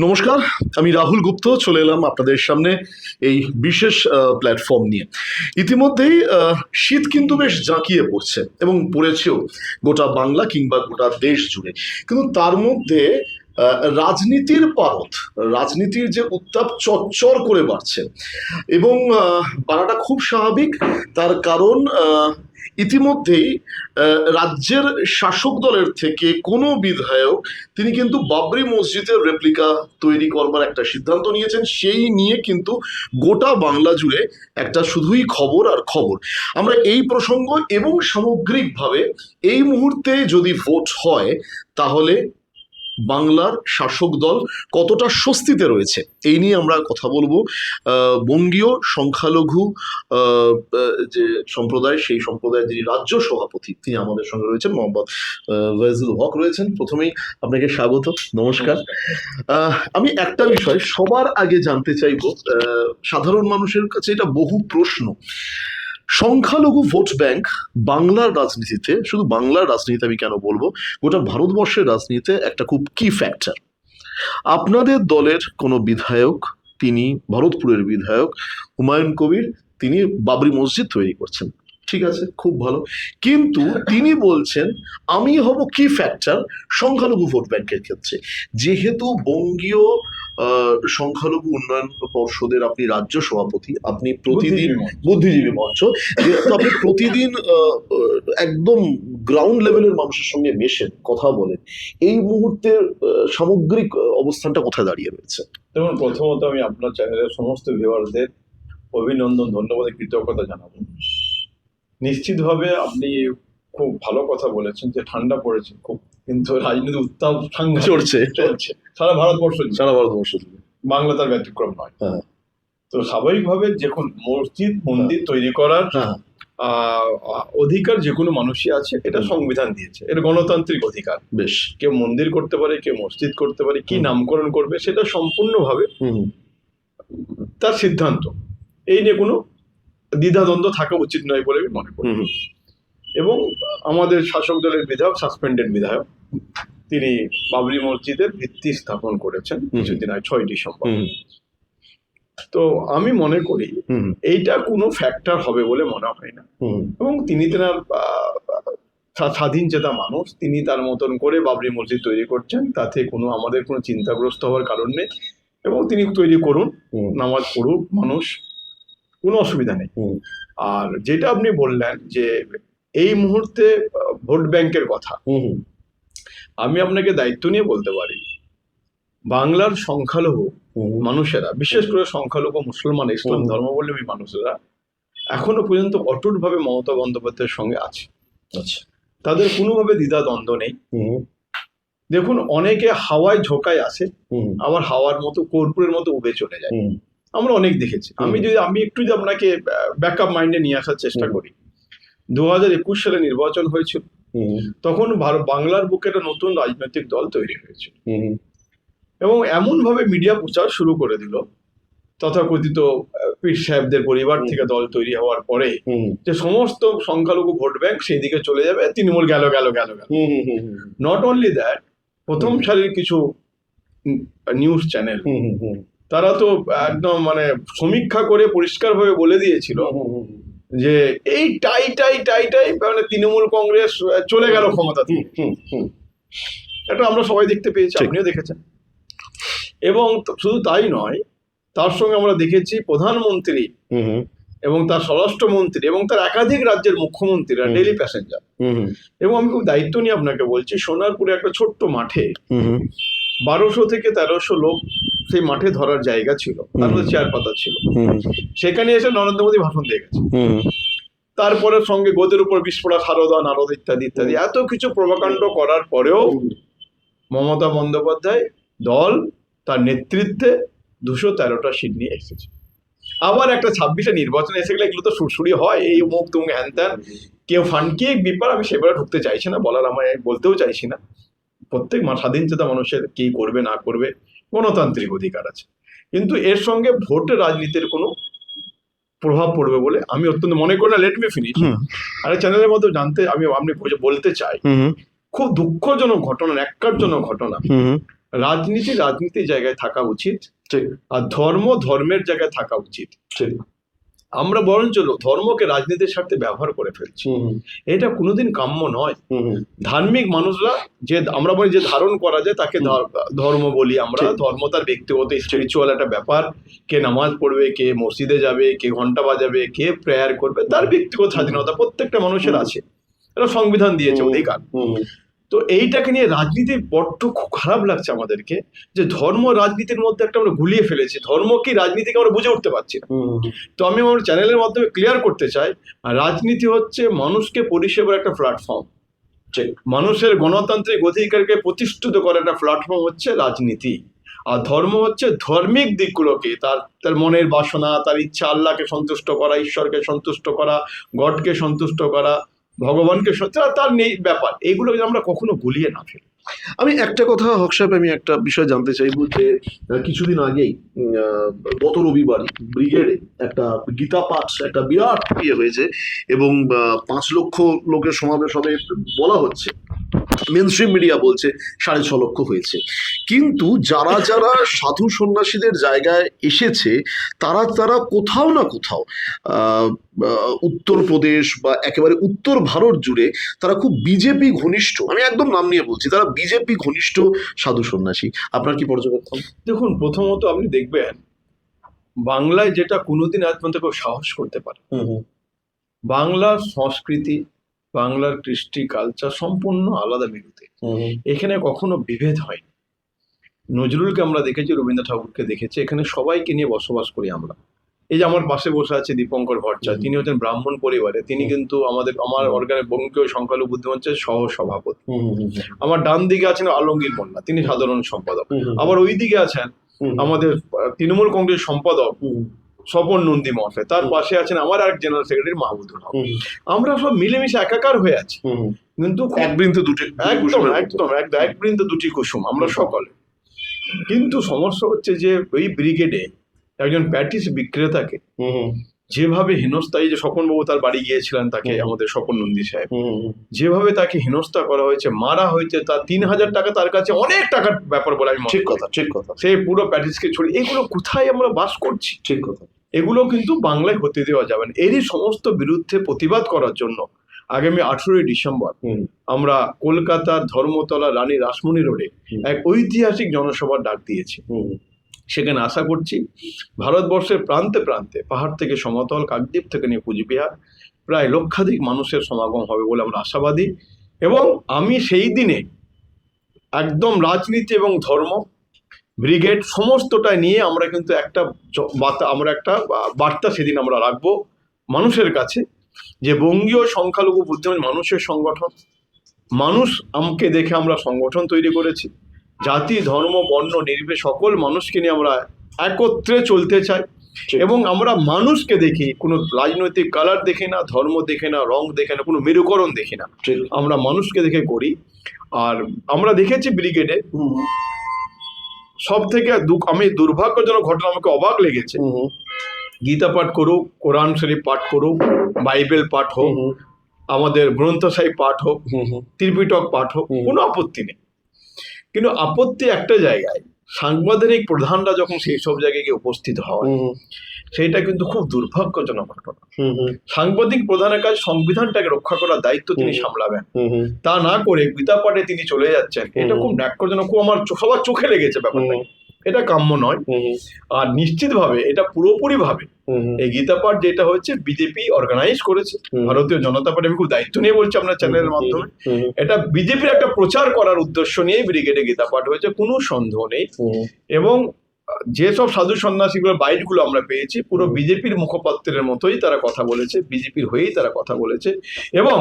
নমস্কার, আমি রাহুল গুপ্ত চলে এলাম আপনাদের সামনে এই বিশেষ প্ল্যাটফর্ম নিয়ে। ইতিমধ্যেই শীত কিন্তু বেশ জাঁকিয়ে পড়ছে এবং পড়েছেও গোটা বাংলা কিংবা গোটা দেশ জুড়ে। কিন্তু তার মধ্যে রাজনীতির পারদ, রাজনীতির যে উত্তাপ চচ্চর করে বাড়ছে এবং বাড়াটা খুব স্বাভাবিক। তার কারণ ইতিমধ্যেই রাজ্যের শাসক দলের থেকে কোনো বিধায়ক তিনি কিন্তু বাবরি মসজিদের রেপ্লিকা তৈরি করবার একটা সিদ্ধান্ত নিয়েছেন। সেই নিয়ে কিন্তু গোটা বাংলা জুড়ে একটা শুধুই খবর আর খবর। আমরা এই প্রসঙ্গ এবং সামগ্রিকভাবে এই মুহূর্তে যদি ভোট হয় তাহলে বাংলার শাসক দল কতটা স্বস্তিতে রয়েছে এই নিয়ে আমরা কথা বলবো। বঙ্গীয় সংখ্যালঘু যে সম্প্রদায়, সেই সম্প্রদায়ের যিনি রাজ্য সভাপতি তিনি আমাদের সঙ্গে রয়েছেন, মোহাম্মদ ওয়াইজুল হক রয়েছেন। প্রথমেই আপনাকে স্বাগত, নমস্কার। আমি একটা বিষয় সবার আগে জানতে চাইবো, সাধারণ মানুষের কাছে এটা বহু প্রশ্ন। সংখ্যালঘু ভোট ব্যাংক বাংলার রাজনীতিতে, শুধু বাংলার রাজনীতিতে আমি কেন বলবো, গোটা ভারতবর্ষের রাজনীতিতে একটা খুব কি ফ্যাক্টর। আপনাদের দলের কোনো বিধায়ক, তিনি ভরতপুরের বিধায়ক হুমায়ুন কবির, তিনি বাবরি মসজিদ তৈরি করছেন, ঠিক আছে, খুব ভালো, কিন্তু তিনি বলছেন আমি হব কি ফ্যাক্টর সংখ্যালঘু ভোট ব্যাংকের ক্ষেত্রে। যেহেতু বঙ্গীয় সংখ্যালঘু উন্নয়ন পর্ষদের আপনি রাজ্য সভাপতি, আপনি প্রতিদিন বুদ্ধিজীবী মঞ্চ, যেহেতু আপনি প্রতিদিন একদম গ্রাউন্ড লেভেলের মানুষের সঙ্গে মেশেন, কথা বলেন, এই মুহূর্তের সামগ্রিক অবস্থানটা কোথায় দাঁড়িয়ে রয়েছে? দেখুন, প্রথমত আমি আপনার চ্যানেলের সমস্ত ভিউয়ারদের অভিনন্দন, ধন্যবাদ, কৃতজ্ঞতা জানাবো। নিশ্চিতভাবে আপনি খুব ভালো কথা বলেছেন যে ঠান্ডা পড়েছে খুব, কিন্তু রাজনীতি উত্তাপ চলছে সারা ভারতবর্ষ, বাংলা তার ব্যতিক্রম নয়। তো স্বাভাবিকভাবে যখন মন্দির তৈরি করার অধিকার যে কোনো মানুষই আছে, এটা সংবিধান দিয়েছে, এটা গণতান্ত্রিক অধিকার। বেশ, কেউ মন্দির করতে পারে, কেউ মসজিদ করতে পারে, কি নামকরণ করবে সেটা সম্পূর্ণভাবে তার সিদ্ধান্ত। এই নিয়ে কোনো দ্বিধাদ্বন্দ্ব থাকা উচিত নয় বলে আমি মনে করি। এবং আমাদের শাসক দলের বিধায়ক, সাসপেন্ডেড বিধায়ক, তিনি বাবরি মসজিদের ভিত্তি স্থাপন করেছেন কিছুদিন আগে, 6 ডিসেম্বর। তো আমি মনে করি এইটা কোনো ফ্যাক্টর হবে বলে মনে হয় না। এবং তিনি তার স্বাধীন চেতা মানুষ, তিনি তার মতন করে বাবরি মসজিদ তৈরি করছেন, তাতে কোনো আমাদের কোনো চিন্তাগ্রস্ত হওয়ার কারণ নেই। এবং তিনি তৈরি করুন, নামাজ পড়ুক মানুষ, কোনো অসুবিধা নেই। আর যেটা আপনি বললেন যে এই মুহূর্তে ভোট ব্যাংকের কথা, আমি আপনাকে দায়িত্ব নিয়ে বলতে পারি, বাংলার সংখ্যালঘু মানুষেরা, বিশেষ করে সংখ্যালঘু মুসলমান, ইসলাম ধর্মাবলম্বী মানুষেরা এখনো পর্যন্ত অটুটভাবে মমতা বন্দ্যোপাধ্যায়ের সঙ্গে আছে। তাদের কোনোভাবে দ্বিধা দ্বন্দ্ব নেই। দেখুন, অনেকে হাওয়ায় ঝোঁকায় আসে, আবার হাওয়ার মতো কর্পূরের মতো উড়ে চলে যায়, আমরা অনেক দেখেছি। আমি একটু যে আপনাকে ব্যাকআপ মাইন্ডে নিয়ে আসার চেষ্টা করি, 2021 সালে নির্বাচন হয়েছিল, তখন বাংলার বুকে একটা নতুন রাজনৈতিক দল তৈরি হয়েছিল এবং এমন ভাবে মিডিয়া প্রচার শুরু করে দিল তথাকথিত পীর সাহেবদের পরিবার থেকে দল তৈরি হওয়ার পরে, যে সমস্ত সংখ্যালঘু ভোট ব্যাংক সেই দিকে চলে যাবে, তৃণমূল গেল গেল গেল গেল। নট অনলি দ্যাট, প্রথম সারির কিছু নিউজ চ্যানেল, তারা তো একদম মানে সমীক্ষা করে পরিষ্কারভাবে বলে দিয়েছিল যে এই টাই টাই টাই টাই মানে তৃণমূল কংগ্রেস চলে গেল ক্ষমতা থেকে। এটা আমরা সবাই দেখতে পেয়েছি, আপনিও দেখেছেন। এবং শুধু তাই নয়, তার সঙ্গে আমরা দেখেছি প্রধানমন্ত্রী এবং তার স্বরাষ্ট্রমন্ত্রী এবং তার একাধিক রাজ্যের মুখ্যমন্ত্রীরা ডেইলি প্যাসেঞ্জার। এবং আমি খুব দায়িত্ব নিয়ে আপনাকে বলছি, সোনারপুরে একটা ছোট্ট মাঠে 1200 থেকে 1300 লোক সেই মাঠে ধরার জায়গা ছিল, তার মধ্যে চেয়ার পাতা ছিল, সেখানে এসে নরেন্দ্র মোদী ভাষণ দিয়ে গেছে। তারপরে সঙ্গে গোদের উপর বিস্ফোরক হারদা নারদ ইত্যাদি ইত্যাদি, এত কিছু প্রভাকাণ্ড করার পরেও মমতা বন্দ্যোপাধ্যায় দল তার নেতৃত্বে 213টা সিট নিয়ে এসেছে। আবার একটা 26-এ নির্বাচন এসে গেলে এগুলো তো সুরসুরি হয়, এই মুখ তুম হ্যান ত্যান, কেউ ফান্ডকিয়ে ব্যাপার, আমি সেবারে ঢুকতে চাইছি না, বলার আমি বলতেও চাইছি না। প্রত্যেক স্বাধীন চেতা মানুষের কি করবে না করবে গণতান্ত্রিক অধিকার আছে, কিন্তু এর সঙ্গে ভোটের রাজনীতির কোনো প্রভাব পড়বে বলে আমি অত্যন্ত মনে করি না। Let me finish. আর চ্যানেলের মধ্যে আপনি বলতে চাই, খুব দুঃখজনক ঘটনা, ন্যাক্কারজনক ঘটনা, রাজনীতির জায়গায় থাকা উচিত, ঠিক আর ধর্ম ধর্মের জায়গায় থাকা উচিত। ঠিক। আমরা বরঞ্চ ধর্মকে রাজনীতির স্বার্থে ব্যবহার করে ফেলছি, এটা কোনোদিন কাম্য নয়। ধার্মিক মানুষরা যে আমরা বলি যে ধারণ করা যায় তাকে ধর্ম বলি আমরা। ধর্ম তার ব্যক্তিগত স্পিরিচুয়াল একটা ব্যাপার, কে নামাজ পড়বে, কে মসজিদে যাবে, কে ঘন্টা বাজাবে, কে প্রেয়ার করবে, তার ব্যক্তিগত স্বাধীনতা প্রত্যেকটা মানুষের আছে, এটা সংবিধান দিয়েছে অধিকার। তো এইটাকে নিয়ে রাজনীতির বড্ড খুব খারাপ লাগছে আমাদেরকে, যে ধর্ম রাজনীতির মধ্যে একটা আমরা গুলিয়ে ফেলেছি, ধর্ম কি রাজনীতিকে আমরা বুঝে উঠতে পারছি না। তো আমি আমার চ্যানেলের মাধ্যমে ক্লিয়ার করতে চাই, রাজনীতি হচ্ছে মানুষকে পরিষেবার একটা প্ল্যাটফর্ম, মানুষের গণতান্ত্রিক অধিকারকে প্রতিষ্ঠিত করার একটা প্ল্যাটফর্ম হচ্ছে রাজনীতি। আর ধর্ম হচ্ছে ধর্মিক দিকগুলোকে, তার মনের বাসনা, তার ইচ্ছা, আল্লাহকে সন্তুষ্ট করা, ঈশ্বরকে সন্তুষ্ট করা, গডকে সন্তুষ্ট করা, ভগবানকে তার নেই ব্যাপার, এগুলো আমরা কখনো গুলিয়ে না ফেলি। আমি একটা কথা হক সাহেব, আমি একটা বিষয় জানতে চাইবো যে কিছুদিন আগেই গত রবিবার ব্রিগেডে একটা গীতা পাঠ একটা বিরাট হয়েছে এবং 5 লক্ষ লোকের সমাবেশ হবে বলা হচ্ছে, মেনস্ট্রিম মিডিয়া বলছে 6.5 লক্ষ হয়েছে। কিন্তু যারা যারা সাধু সন্ন্যাসীদের জায়গায় এসেছে তারা কোথাও না কোথাও উত্তরপ্রদেশ বা একেবারে উত্তর ভারত জুড়ে তারা খুব বিজেপি ঘনিষ্ঠ, আমি একদম নাম নিয়ে বলছি, তারা বিজেপি ঘনিষ্ঠ সাধু সন্ন্যাসী। আপনার কি পর্যবেক্ষণ? দেখুন, প্রথমত আপনি দেখবেন বাংলায় যেটা কোনোদিন আজ পর্যন্ত কেউ সাহস করতে পারে, বাংলার সংস্কৃতি, বাংলার কৃষ্টি কালচার সম্পূর্ণ আলাদা মেরুতে, এখানে কখনো বিভেদ হয়নি। নজরুলকে আমরা দেখেছি, রবীন্দ্র ঠাকুরকে দেখেছি, এখানে সবাইকে নিয়ে বসবাস করি আমরা। এই যে আমার পাশে বসে আছে দীপঙ্কর ভট্টাচার্য, তিনি হচ্ছেন ব্রাহ্মণ পরিবারে, তিনি কিন্তু আমার অর্গানের বঙ্গীয় সংখ্যালঘু বুদ্ধিমঞ্চের সহ সভাপতি। আমার ডান দিকে আছেন আলমগীর মোল্লা, তিনি সাধারণ সম্পাদক। আবার ওই দিকে আছেন আমাদের তৃণমূল কংগ্রেস সম্পাদক স্বপন নন্দী মহাশয়, তার পাশে আছেন আমার আরেক জেনারেল সেক্রেটারি মাহমুদুল হক। আমরা সব মিলেমিশে একাকার হয়ে আছি, কিন্তু এক বৃন্তে দুটি, একদম এক বৃন্তে দুটি কুসুম আমরা সকলে। কিন্তু সমস্যা হচ্ছে যে ওই ব্রিগেডে একজন প্যাটিস বিক্রেতাকে যেভাবে হেনস্থা, এই যে স্বপনবাবু তার বাড়ি গিয়েছিলেন, তাকে আমাদের স্বপন নন্দী সাহেব, যেভাবে তাকে হেনস্থা করা হয়েছে, মারা হয়েছে, তার 3,000 টাকা তার কাছে অনেক টাকার ব্যাপার বলে আমি ঠিক কথা। সে পুরো প্যাটিসকে ছড়িয়ে, এগুলো কোথায় আমরা বাস করছি? ঠিক কথা। এগুলো কিন্তু বাংলায় হতে দেওয়া যাবে না। এরই সমস্ত বিরুদ্ধে প্রতিবাদ করার জন্য আগামী 18ই ডিসেম্বর আমরা কলকাতার ধর্মতলা রানী রাসমণি রোডে এক ঐতিহাসিক জনসভার ডাক দিয়েছি। সেখানে আশা করছি ভারতবর্ষের প্রান্তে প্রান্তে, পাহাড় থেকে সমতল, কাকদ্বীপ থেকে নিয়ে কুচবিহার, প্রায় লক্ষাধিক মানুষের সমাগম হবে বলে আমরা আশাবাদী। এবং আমি সেই দিনে একদম রাজনীতি এবং ধর্ম, ব্রিগেড সমস্তটা নিয়ে আমরা কিন্তু একটা বার্তা সেদিন আমরা রাখবো মানুষের কাছে, যে বঙ্গীয় সংখ্যালঘু বুদ্ধিমান মানুষের সংগঠন, মানুষ আমাকে দেখে আমরা সংগঠন তৈরি করেছি, জাতি ধর্ম বর্ণ নির্বিশেষে সকল মানুষকে নিয়ে আমরা একত্রে চলতে চাই। এবং আমরা মানুষকে দেখি, কোনো রাজনৈতিক কালার দেখি না, ধর্ম দেখে না, রং দেখে না, কোনো মেরুকরণ দেখি না, আমরা মানুষকে দেখে করি। আর আমরা দেখেছি ব্রিগেডে সব থেকে আমি দুর্ভাগ্যজনক ঘটনা, আমাকে অবাক লেগেছে, গীতা পাঠ করুক, কোরআন শরীফ পাঠ করুক, বাইবেল পাঠ হোক, আমাদের গ্রন্থ সাহিব পাঠ হোক, ত্রিপিটক পাঠ হোক, কোনো আপত্তি নেই। কিন্তু আপত্তি একটা জায়গায়, সাংবিধানিক প্রধানরা যখন সেই সব জায়গায় গিয়ে উপস্থিত হয়, সেটা কিন্তু খুব দুর্ভাগ্যজনক ঘটনা। সাংবাদিক প্রধানের কাজ সংবিধানটাকে রক্ষা করার দায়িত্ব তিনি সামলাবেন, তা না করে গীতা পাঠে তিনি চলে যাচ্ছেন, এটা খুব ন্যাক্কারজনক, খুব আমার সবার চোখে লেগেছে ব্যাপারটা, এটা কাম্য নয়। আর নিশ্চিতভাবে এটা পুরোপুরি ভাবে এই গীতা পাঠ যেটা হচ্ছে বিজেপি অর্গানাইজ করেছে, ভারতীয় জনতা পার্টি, আমি খুব দায়িত্ব নিয়ে বলছি আপনার চ্যানেলের মাধ্যমে, এটা বিজেপির একটা প্রচার করার উদ্দেশ্য নিয়ে ব্রিগেডে গীতা পাঠ হয়েছে, কোনো সন্দেহ নেই। এবং যেসব সাধু সন্ন্যাসীগুলোর বাইটগুলো আমরা পেয়েছি, পুরো বিজেপির মুখপাত্রের মতোই তারা কথা বলেছে, বিজেপির হয়েই তারা কথা বলেছে। এবং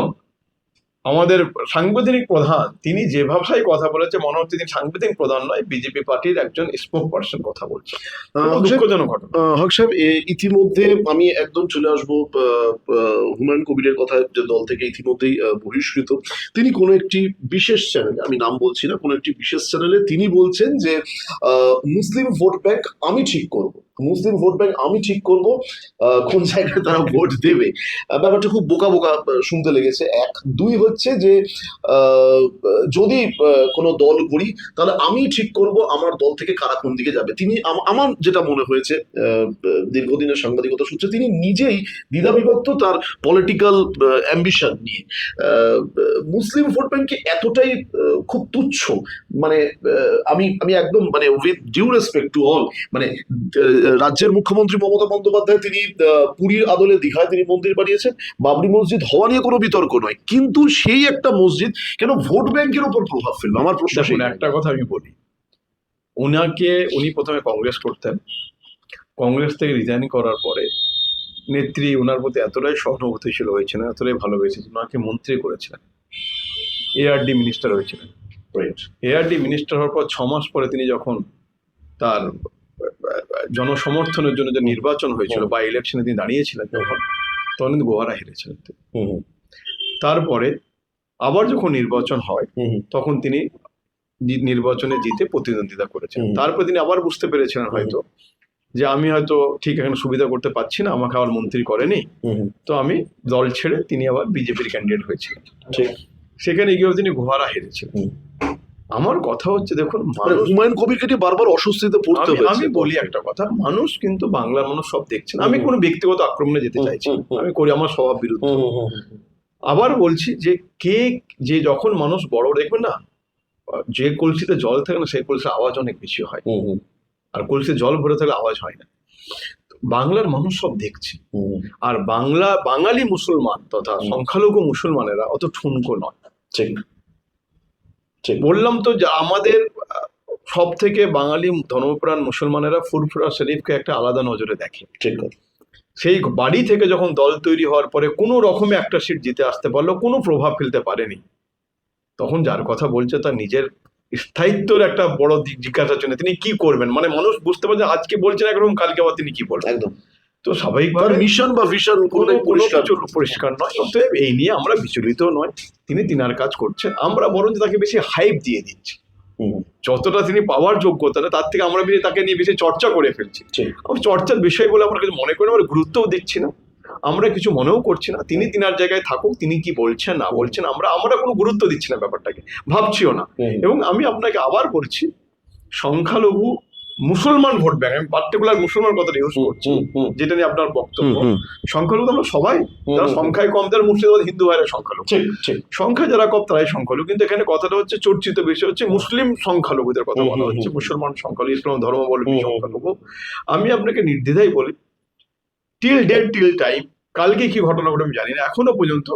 আমাদের সাংবিধানিক প্রধান তিনি যে ভাষায় কথা বলেছে, মনে হচ্ছে তিনি সাংবিধানিক প্রধান নয়, বিজেপি পার্টির একজন স্পোক পার্সন কথা বলছে। দুঃখজনক ঘটনা। হক সাহেব, ইতিমধ্যে আমি একদম চলে আসবো হুমায়ুন কবিরের কথা, যে দল থেকে ইতিমধ্যেই বহিষ্কৃত, তিনি কোনো একটি বিশেষ চ্যানেলে, আমি নাম বলছি না, কোনো একটি বিশেষ চ্যানেলে তিনি বলছেন যে মুসলিম ভোট ব্যাংক আমি ঠিক করব। মুসলিম ভোট ব্যাংক আমি ঠিক করব কোন জায়গায় তারা ভোট দেবে। ব্যাপারটা খুব বোকা বোকা শুনতে লেগেছে। এক, দুই হচ্ছে যে যদি কোনো দল করি তাহলে আমি ঠিক করব আমার দল থেকে কারা কোন দিকে যাবে। তিনি আমার যেটা মনে হয়েছে দীর্ঘদিনের সাংবাদিকতা সূত্রে তিনি নিজেই দ্বিধাবিভক্ত তার পলিটিক্যাল অ্যাম্বিশন নিয়ে। মুসলিম ভোট ব্যাংকে এতটাই খুব তুচ্ছ, মানে আমি আমি একদম মানে with due respect to all, মানে রাজ্যের মুখ্যমন্ত্রী মমতা বন্দ্যোপাধ্যায় তিনি পুরীর আদলে দীঘায় তিনি মন্দির বানিয়েছেন, বাবরি মসজিদ হওয়া নিয়ে কোনো বিতর্ক নয়, কিন্তু সেই একটা মসজিদ কেন ভোট ব্যাংকের উপর প্রভাব ফেলবে? আমার প্রশ্ন দেখুন, একটা কথা আমি বলি, উনি প্রথমে কংগ্রেস করতেন, কংগ্রেস থেকে রিজাইন করার পরে নেত্রী ওনার প্রতি এতটাই সহানুভূতিশীল হয়েছিলেন, এতটাই ভালোবেসেছেন, ওনাকে মন্ত্রী করেছিলেন, এআরডি মিনিস্টার হয়েছিলেন। এআরডি মিনিস্টার হওয়ার পর 6 মাস পরে তিনি যখন তার জনসমর্থনের জন্য যে নির্বাচন হয়েছিল বা ইলেকশনে তিনি দাঁড়িয়েছিলেন তখন কিন্তু গোহারা হেরেছিলেন। তারপরে আবার যখন নির্বাচন হয় তখন তিনি নির্বাচনে জিতে প্রতিদ্বন্দ্বিতা করেছেন। তারপর তিনি আবার বুঝতে পেরেছিলেন হয়তো যে আমি হয়তো ঠিক এখানে সুবিধা করতে পারছি না, আমাকে আবার মন্ত্রী করেনি, তো আমি দল ছেড়ে তিনি আবার বিজেপির ক্যান্ডিডেট হয়েছিলেন। সেখানে গিয়েও তিনি গোহারা হেরেছিলেন। আমার কথা হচ্ছে, দেখুন, হুমায়ুন কবিরকে নিয়ে বারবার অস্বস্তিতে পড়তে হয়েছে। আমি বলি একটা কথা, মানুষ কিন্তু বাংলার মানুষ সব দেখছেন। আমি কোনো ব্যক্তিগত আক্রমণে যেতে চাইছি, আমি করি আমার স্বভাব বিরুদ্ধে। আবার বলছি যে যখন মানুষ বড় দেখবেন না, যে কলসিতে জল থাকে না সেই কলসির আওয়াজ অনেক বেশি হয়, আর কলসিতে জল ভরে থাকলে আওয়াজ হয় না। বাংলার মানুষ সব দেখছে, আর বাঙালি মুসলমান তথা সংখ্যালঘু মুসলমানেরা অত ঠুনকো নয়। বললাম তো যে আমাদের সব থেকে বাঙালি ধর্মপ্রাণ মুসলমানেরা ফুরফুরা শরীফকে একটা আলাদা নজরে দেখে। সেই বাড়ি থেকে যখন দল তৈরি হওয়ার পরে কোনো রকমে একটা সিট জিতে আসতে পারলো, কোনো প্রভাব ফেলতে পারেনি, তখন যার কথা বলছে তার নিজের স্থায়িত্বের একটা বড় দিক জিজ্ঞাসার জন্য তিনি কি করবেন, মানে মানুষ বুঝতে পারছে আজকে বলছেন একরকম, কালকে আবার তিনি কি বলবেন। একদম। তো স্বাভাবিকভাবে মিশন বা ভিশন কোনো পরিষ্কার নয়। অতএব এই নিয়ে আমরা বিচলিত নয়, তিনি তিনার কাজ করছেন, আমরা বরঞ্চ তাকে বেশি হাইপ দিয়ে দিচ্ছি। যতটা তিনি পাওয়ার যোগ্যতা না তার থেকে আমরা তাকে নিয়ে বেশি চর্চা করে ফেলছি। চর্চার বিষয় বলে আমরা কিছু মনে করি না, আমরা গুরুত্বও দিচ্ছি না, আমরা কিছু মনেও করছি না। তিনি তিনার জায়গায় থাকুক, তিনি কি বলছেন না বলছেন আমরা কোনো গুরুত্ব দিচ্ছি না, ব্যাপারটাকে ভাবছিও না। এবং আমি আপনাকে আবার বলছি, সংখ্যালঘু মুসলমান ভোট ব্যাংক, আমি পার্টিকুলার মুসলমান কথাটা ইউজ করছি যেটা নিয়ে আপনার বক্তব্য। সংখ্যালঘু আমরা সবাই, যারা সংখ্যায় কম তারা মুসলিম হিন্দু ভাইয়ের সংখ্যালঘু, সংখ্যায় যারা কম তারাই সংখ্যালঘু। কিন্তু এখানে কথাটা হচ্ছে চর্চিত বিষয় হচ্ছে মুসলিম সংখ্যালঘুদের কথা বলা হচ্ছে, মুসলমান সংখ্যালঘু, ইসলাম ধর্মাবলম্বী সংখ্যালঘু। আমি আপনাকে নির্দ্বিধায় বলি, টিল ডেট টিল টাইম, কালকে কি ঘটনা ঘটে আমি জানি না, এখনো পর্যন্ত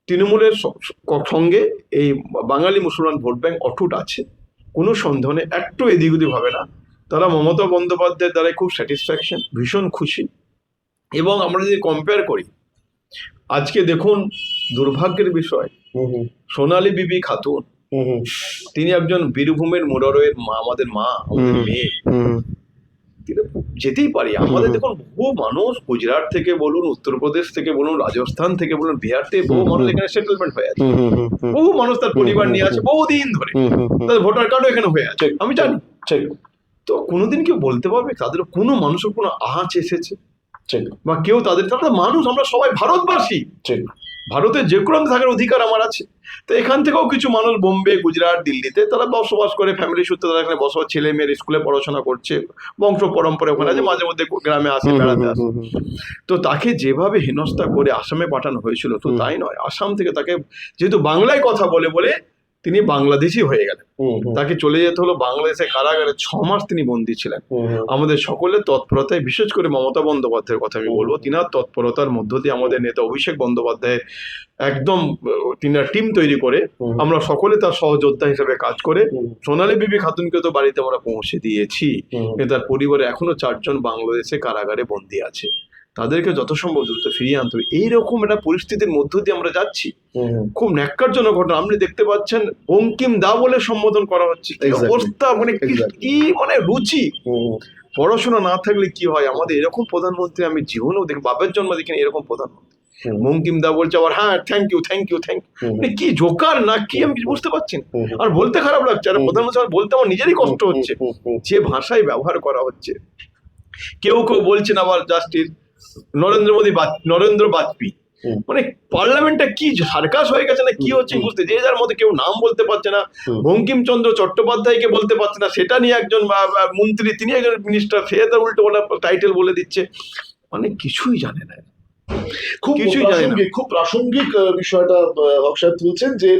তৃণমূলের সঙ্গে এই বাঙালি মুসলমান ভোট ব্যাংক অটুট আছে, কোনো সন্দেহ নেই, একটু এদিক ওদিক হবে না। তারা মমতা বন্দ্যোপাধ্যায়ের দ্বারা খুব স্যাটিসফ্যাকশন, ভীষণ খুশি। এবং আমরা যদি কম্পেয়ার করি, আজকে দেখুন দুর্ভাগ্যের বিষয়, সোনালী বিবি খাতুন, তিনি একজন বীরভূমের মুরারয়ের মা, আমাদের মা, আমাদের মেয়ে, যেতেই পারি। আমাদের দেখুন বহু মানুষ গুজরাট থেকে বলুন, উত্তরপ্রদেশ থেকে বলুন, রাজস্থান থেকে বলুন, বিহার থেকে বহু মানুষ এখানে সেটেলমেন্ট হয়ে আছে, বহু মানুষ তার পরিবার নিয়ে আছে বহুদিন ধরে, তাদের ভোটার কার্ডও এখানে হয়ে আছে, আমি জানি। তো কোনোদিন কেউ বলতে পারবে তাদের কোনো মানুষের কোনো আঁচ এসেছে বা কেউ তাদের মানুষ, আমরা সবাই ভারতবাসী, ভারতের যে কোনো থাকার অধিকার আমার আছে। তো এখান থেকেও কিছু মানুষ বোম্বে, গুজরাট, দিল্লিতে তারা বসবাস করে, ফ্যামিলি সূত্রে তারা এখানে বসবাস, ছেলে মেয়ের স্কুলে পড়াশোনা করছে, বংশ পরম্পরা ওখানে আছে, মাঝে মধ্যে গ্রামে আসে, বেড়াতে আসে। তো তাকে যেভাবে হেনস্থা করে আসামে পাঠানো হয়েছিল, তো তাই নয়, আসাম থেকে তাকে যেহেতু বাংলায় কথা বলে বলে তিনি বাংলাদেশি হয়ে গেলেন, তাকে চলে যেতে হলো বাংলাদেশে কারাগারে, 6 মাস তিনি বন্দী ছিলেন। আমাদের সকলের তৎপরতায়, বিশেষ করে মমতা বন্দ্যোপাধ্যায়ের কথা আমি বলবো, তিনার তৎপরতার মধ্য দিয়ে আমাদের নেতা অভিষেক বন্দ্যোপাধ্যায় একদম তিনার টিম তৈরি করে আমরা সকলে তার সহযোদ্ধা হিসেবে কাজ করে সোনালী বিবি খাতুনকে তো বাড়িতে আমরা পৌঁছে দিয়েছি, কিন্তু তার পরিবারে এখনো 4 জন বাংলাদেশে কারাগারে বন্দী আছে, তাদেরকে যত সম্ভব দ্রুত ফিরিয়ে আনতে হবে। এইরকম একটা পরিস্থিতির মধ্য দিয়ে আমরা যাচ্ছি। খুব ন্যাক্কারজনক ঘটনা, আপনি দেখতে পাচ্ছেন বঙ্কিম দা বলে সম্বোধন করা হচ্ছে, অবস্থা, মানে কি মানে রুচি। পড়াশোনা না থাকলে কি হয়, আমাদের এরকম প্রধানমন্ত্রী আমি জীবনেও দেখি, বাপের জন্ম দেখিনি এরকম প্রধানমন্ত্রী। বঙ্কিম দা বলছে আবার হ্যাঁ থ্যাংক ইউ, মানে কি জোকার না কি আমি বুঝতে পারছি না। আর বলতে খারাপ লাগছে, আর প্রধানমন্ত্রী বলতে আমার নিজেরই কষ্ট হচ্ছে, যে ভাষায় ব্যবহার করা হচ্ছে কেউ কেউ বলছেন আবার জাস্টিস নরেন্দ্র বাজপেয়ী। মানে পার্লামেন্টটা কি সার্কাস হয়ে গেছে না কি হচ্ছে বুঝতে, যে যার মধ্যে কেউ নাম বলতে পারছে না, বঙ্কিমচন্দ্র চট্টোপাধ্যায়কে বলতে পারছে না, সেটা নিয়ে একজন মন্ত্রী, তিনি একজন মিনিস্টার, সে তার উল্টো টাইটেল বলে দিচ্ছে, মানে কিছুই জানে না, খুব কিছুই জানে না। খুব প্রাসঙ্গিক বিষয়টা হক সাহেব তুলছেন যে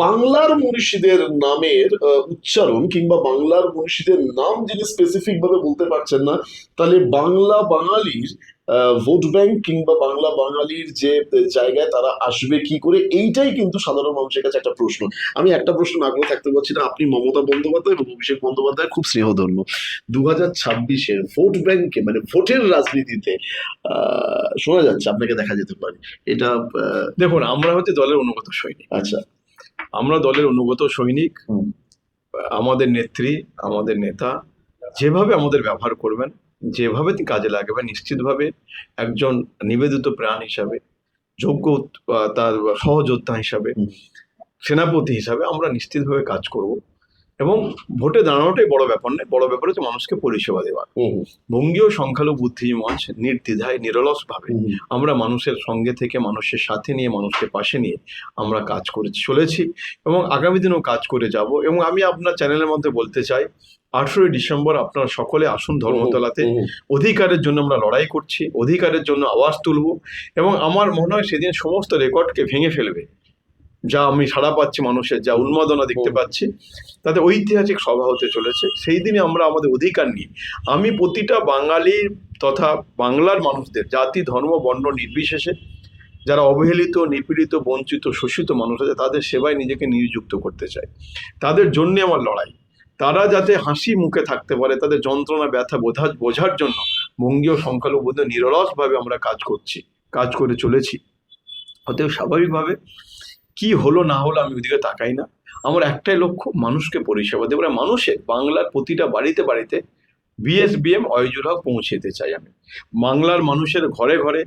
বাংলার মনীষীদের নামের উচ্চারণ কিংবা বাংলার মনীষীদের নাম যিনি স্পেসিফিক ভাবে বলতে পারছেন না, তাহলে বাংলা বাঙালির ভোট ব্যাংক কিংবা বাংলা বাঙালির যে জায়গায় তারা আসবে কি করে, এইটাই কিন্তু সাধারণ মানুষের কাছে একটা প্রশ্ন। আমি একটা প্রশ্ন না করে থাকতে পারছি না, আপনি মমতা বন্দ্যোপাধ্যায় এবং অভিষেক বন্দ্যোপাধ্যায় খুব স্নেহধন্য, 2026-এর ভোট ব্যাংকে মানে ভোটের রাজনীতিতে শোনা যাচ্ছে আপনাকে দেখা যেতে পারে, এটা দেখুন আমরা হচ্ছে দলের অনুগত সৈনিক। আচ্ছা, আমরা দলের অনুগত সৈনিক। আমাদের নেত্রী, আমাদের নেতা যেভাবে আমাদের ব্যবহার করবেন, যেভাবে কাজে লাগবেন, নিশ্চিতভাবে একজন নিবেদিত প্রাণ হিসাবে, যোগ্য তার সহযোদ্ধা হিসাবে, সেনাপতি হিসাবে আমরা নিশ্চিতভাবে কাজ করব। এবং ভোটে দাঁড়ানোটাই বড় ব্যাপার নয়, বড় ব্যাপার হচ্ছে মানুষকে পরিষেবা দেওয়া। বঙ্গীয় সংখ্যালঘু বুদ্ধিজীবী মঞ্চ নির্দ্বিধায় নিরলসভাবে আমরা মানুষের সঙ্গে থেকে, মানুষের সাথে নিয়ে, মানুষকে পাশে নিয়ে আমরা কাজ করে চলেছি এবং আগামী দিনেও কাজ করে যাব। এবং আমি আপনার চ্যানেলের মধ্যে বলতে চাই, 18ই ডিসেম্বর আপনারা সকলে আসুন ধর্মতলাতে। অধিকারের জন্য আমরা লড়াই করছি, অধিকারের জন্য আওয়াজ তুলব এবং আমার মনে হয় সেদিন সমস্ত রেকর্ডকে ভেঙে ফেলবে। যা আমি সাড়া পাচ্ছি মানুষের, যা উন্মাদনা দেখতে পাচ্ছি, তাতে ঐতিহাসিক সভা হতে চলেছে। সেই দিনে আমরা আমাদের অধিকার নিয়ে, আমি প্রতিটা বাঙালির তথা বাংলার মানুষদের জাতি ধর্ম বর্ণ নির্বিশেষে যারা অবহেলিত, নিপীড়িত, বঞ্চিত, শোষিত মানুষ আছে, তাদের সেবায় নিজেকে নিযুক্ত করতে চাই। তাদের জন্যে আমার লড়াই। তারা যাতে হাসি মুখে থাকতে পারে, তাদের যন্ত্রণা ব্যথা বোঝার জন্য বঙ্গীয় সংখ্যালঘু নিরলসভাবে আমরা কাজ করে চলেছি। অতএব স্বাভাবিকভাবে কি হলো না হলো আমি ওইদিকে তাকাই না। আমার একটাই লক্ষ্য, মানুষকে পরিষেবা দেবো, মানুষের বাংলার প্রতিটা বাড়িতে বাড়িতে বিএসবিএম অয়জুল হক পৌঁছে দিতে চাই আমি। বাংলার মানুষের ঘরে ঘরে,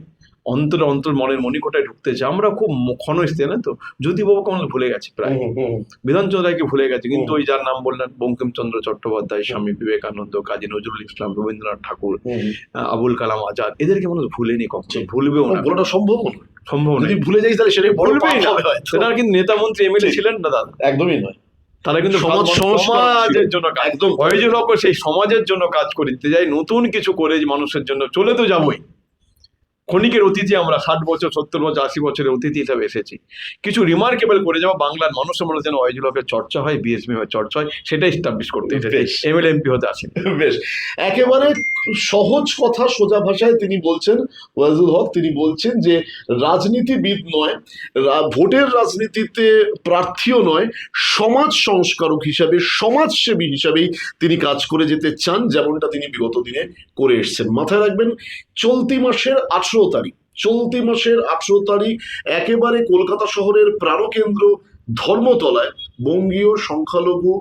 অন্তর মনের মণিকোটায় ঢুকতে চাই। আমরা খুব ক্ষণস্থায়ী না তো, জ্যোতিবাবুকে আমরা ভুলে গেছি, প্রায় বিধানচন্দ্র রায়কে ভুলে গেছি, কিন্তু ওই যার নাম বললেন বঙ্কিমচন্দ্র চট্টোপাধ্যায়, স্বামী বিবেকানন্দ, কাজী নজরুল ইসলাম, রবীন্দ্রনাথ ঠাকুর, আবুল কালাম আজাদ, এদেরকে মানুষ ভুলেনি, কখনো ভুলবেও না, বলাটা সম্ভব নয়। যদি ভুলে যাই তাহলে সেটাই ভুলবেই না। সেটা কিন্তু নেতা মন্ত্রী এমএলএ ছিলেন না দাদা, একদমই নয়। তারা কিন্তু সমাজের জন্য একদম অয়জুল হক সেই সমাজের জন্য কাজ করতে যাই, নতুন কিছু করে মানুষের জন্য। চলে তো যাবোই, ক্ষণিকের অতিথি আমরা, 60 বছর 70 বছর 80 বছরের অতিথি হিসাবে এসেছি। কিছু রিমার্কেবল করে যাওয়া, বাংলার মানুষের মনে যেন অয়জুল হকের চর্চা হয়, বিএসবি চর্চা হয়, সেটা এস্টাবলিশ করতে এমএলএ এমপি হতে আসেন। বেশ, একেবারে সহজ কথা সোজা ভাষায় তিনি বলছেন, ওয়াজুল হক তিনি বলছেন যে রাজনীতিবিদ নয়, ভোটের রাজনীতিতে প্রার্থীও নয়, সমাজ সংস্কারক হিসাবে, সমাজসেবী হিসাবেই তিনি কাজ করে যেতে চান, যেমনটা তিনি বিগত দিনে করে এসছেন। মাথায় রাখবেন, চলতি মাসের 18 তারিখ একেবারে কলকাতা শহরের প্রাণকেন্দ্র ধর্মতলায় বঙ্গীয় সংখ্যালঘু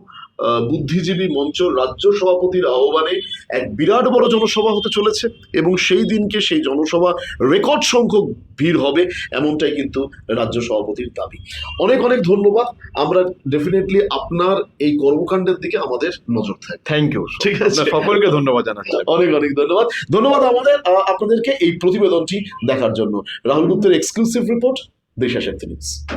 বুদ্ধিজীবী মঞ্চ রাজ্য সভাপতির আহ্বানে এক বিরাট বড় জনসভা হতে চলেছে এবং সেই দিনকে সেই জনসভা রেকর্ড সংখ্যক ভিড় হবে, এমনটাই কিন্তু রাজ্য সভাপতির দাবি। অনেক ধন্যবাদ। আমরা ডেফিনেটলি আপনার এই কর্মকাণ্ডের দিকে আমাদের নজর থাকবে। থ্যাংক ইউ, ঠিক আছে, সকলকে ধন্যবাদ জানাচ্ছি। অনেক ধন্যবাদ আপনাদেরকে এই প্রতিবেদনটি দেখার জন্য। রাহুল গুপ্তের এক্সক্লুসিভ রিপোর্ট, দেশাসের নিউজ।